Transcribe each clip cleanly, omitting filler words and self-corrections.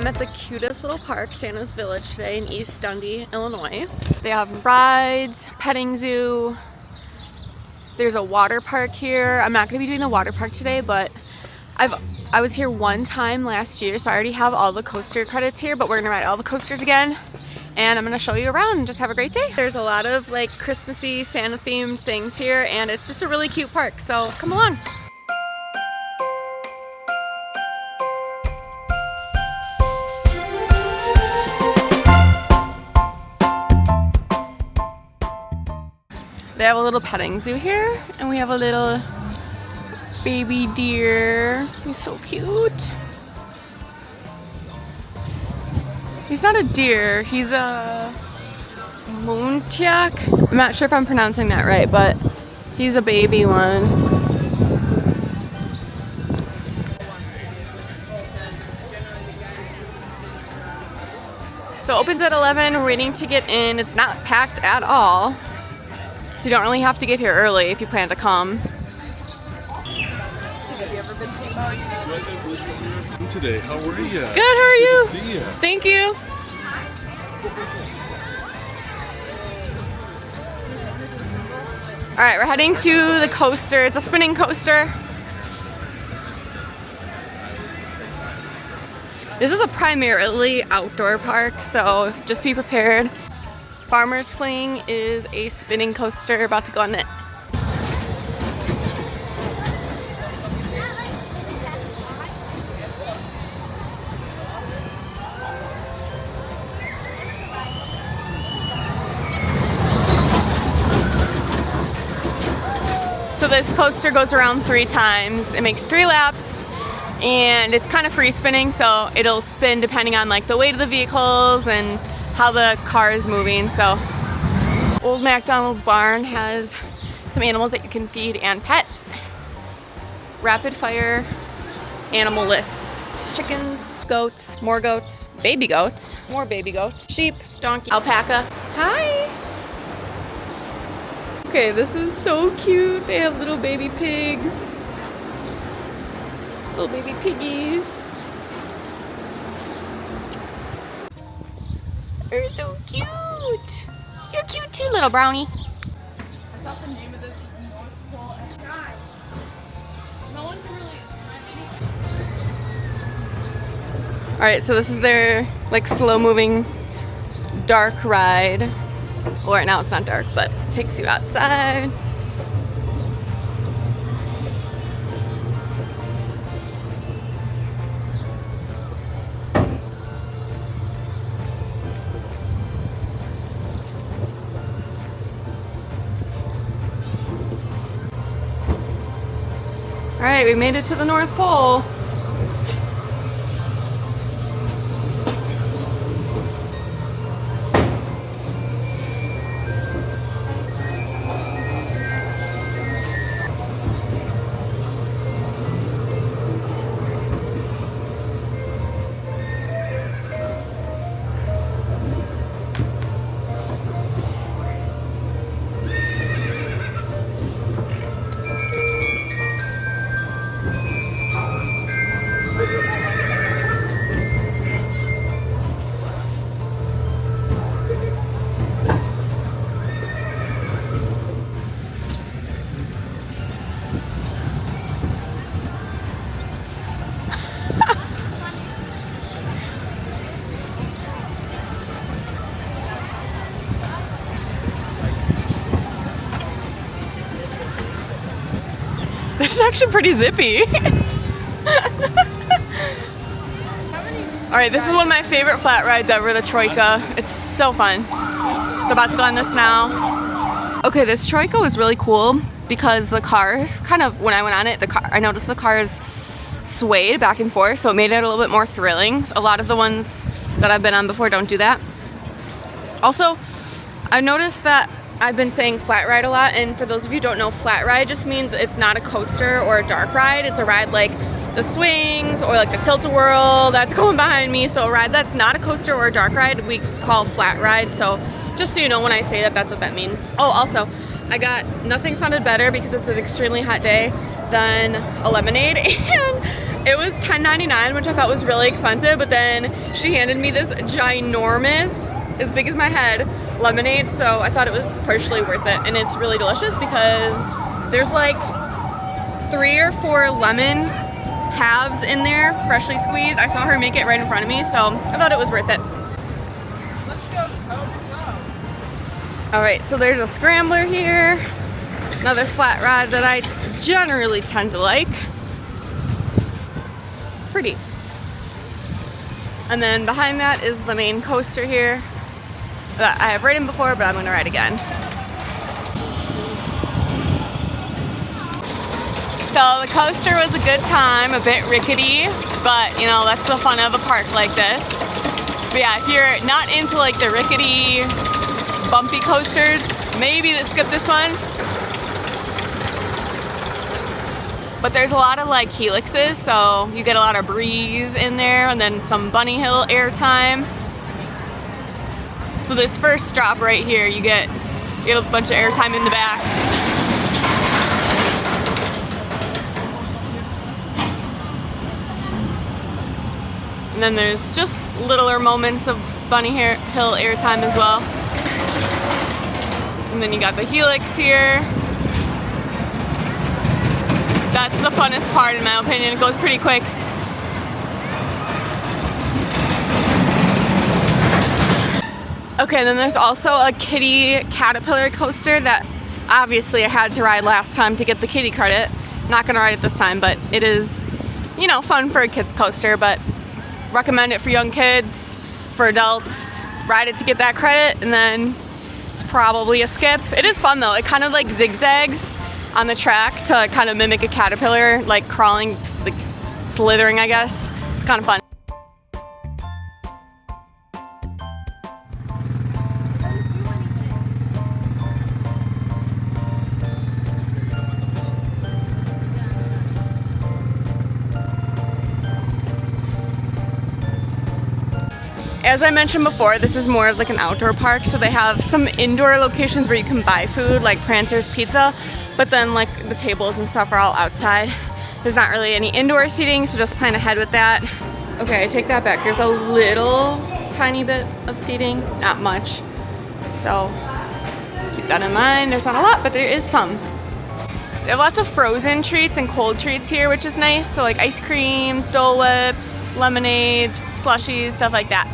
I'm at the cutest little park, Santa's Village, today in East Dundee, Illinois. They have rides, petting zoo. There's a water park here. I'm not gonna be doing the water park today, but I was here one time last year, so I already have all the coaster credits here, but we're gonna ride all the coasters again. And I'm gonna show you around and just have a great day. There's a lot of like Christmassy, Santa themed things here, and it's just a really cute park, so come along. They have a little petting zoo here, and we have a little baby deer. He's so cute. He's not a deer, he's a moontiak. I'm not sure if I'm pronouncing that right, but he's a baby one. So it opens at 11, we're waiting to get in. It's not packed at all. So you don't really have to get here early if you plan to come. Have you ever been today? How are you? Good, how are you? Good to see you. Thank you. All right, we're heading to the coaster. It's a spinning coaster. This is a primarily outdoor park, so just be prepared. Farmer's Fling is a spinning coaster about to go on it. So this coaster goes around 3 times. It makes 3 laps, and it's kind of free spinning, so it'll spin depending on like the weight of the vehicles and how the car is moving. So Old MacDonald's barn has some animals that you can feed and pet. Rapid fire animal lists: chickens, goats, more goats, baby goats, more baby goats, sheep, donkey, alpaca. Hi! Okay, this is so cute. They have little baby pigs, little baby piggies. They're so cute. You're cute too, little brownie. I thought the name of this was North Pole and Sky. No one can really. All right, so this is their like slow-moving dark ride. Well, right now it's not dark, but it takes you outside. All right, we made it to the North Pole. This is actually pretty zippy. Alright, this is one of my favorite flat rides ever, the Troika. It's so fun. So about to go on this now. Okay, this Troika was really cool because the cars kind of, when I went on it, I noticed the cars swayed back and forth, so it made it a little bit more thrilling. A lot of the ones that I've been on before don't do that. Also, I noticed that I've been saying flat ride a lot, and for those of you who don't know, flat ride just means it's not a coaster or a dark ride. It's a ride like the swings or like the tilt-a-whirl that's going behind me. So a ride that's not a coaster or a dark ride we call flat ride. So just so you know, when I say that, that's what that means. Oh, also, I got nothing sounded better because it's an extremely hot day than a lemonade and It was $10.99, which I thought was really expensive, but then she handed me this ginormous, as big as my head, lemonade, so I thought it was partially worth it. And it's really delicious because there's like 3 or 4 lemon halves in there, freshly squeezed. I saw her make it right in front of me, so I thought it was worth it. Alright, so there's a scrambler here. Another flat ride that I generally tend to like. Pretty. And then behind that is the main coaster here that I have ridden before, but I'm going to ride again. So the coaster was a good time, a bit rickety, but you know, that's the fun of a park like this. But yeah, if you're not into like the rickety, bumpy coasters, maybe skip this one. But there's a lot of like helixes, so you get a lot of breeze in there and then some bunny hill airtime. So this first drop right here, you get a bunch of airtime in the back. And then there's just littler moments of bunny hill airtime as well. And then you got the helix here. That's the funnest part in my opinion. It goes pretty quick. Okay, then there's also a kitty caterpillar coaster that obviously I had to ride last time to get the kitty credit. Not gonna ride it this time, but it is, you know, fun for a kid's coaster, but recommend it for young kids, for adults. Ride it to get that credit, and then it's probably a skip. It is fun though. It kind of like zigzags on the track to kind of mimic a caterpillar, like crawling, like slithering, I guess. It's kind of fun. As I mentioned before, this is more of like an outdoor park, so they have some indoor locations where you can buy food, like Prancer's Pizza, but then like the tables and stuff are all outside. There's not really any indoor seating, so just plan ahead with that. Okay, I take that back. There's a little tiny bit of seating, not much. So keep that in mind. There's not a lot, but there is some. They have lots of frozen treats and cold treats here, which is nice. So like ice creams, Dole Whips, lemonades, slushies, stuff like that.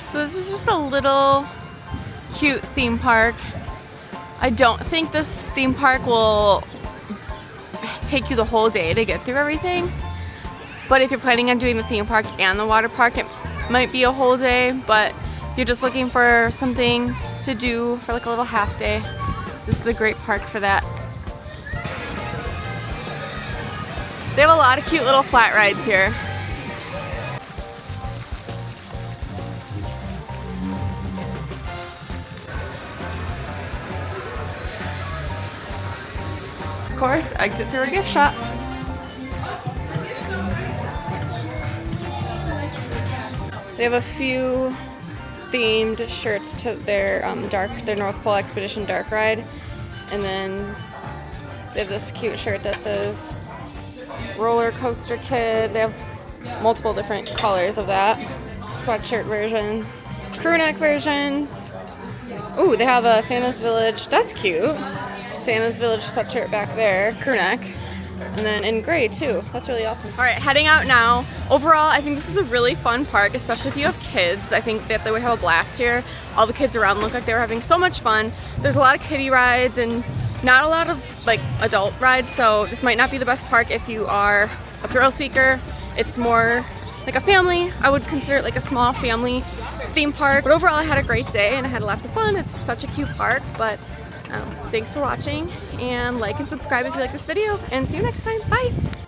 So this is just a little cute theme park. I don't think this theme park will take you the whole day to get through everything. But if you're planning on doing the theme park and the water park, it might be a whole day. But if you're just looking for something to do for like a little half day, this is a great park for that. They have a lot of cute little flat rides here. Of course, exit through a gift shop. They have a few themed shirts to their North Pole Expedition dark ride, and then they have this cute shirt that says Roller Coaster Kid. They have multiple different colors of that. Sweatshirt versions, crew neck versions. Ooh, they have a Santa's Village. That's cute. Santa's Village sweatshirt back there, crew neck. And then in gray too. That's really awesome. All right, heading out now. Overall, I think this is a really fun park, especially if you have kids. I think that they would have a blast here. All the kids around look like they were having so much fun. There's a lot of kiddie rides and not a lot of like adult rides, so this might not be the best park if you are a thrill seeker. It's more like a family. I would consider it like a small family theme park. But overall, I had a great day and I had lots of fun. It's such a cute park, but thanks for watching, and like and subscribe if you like this video, and see you next time. Bye!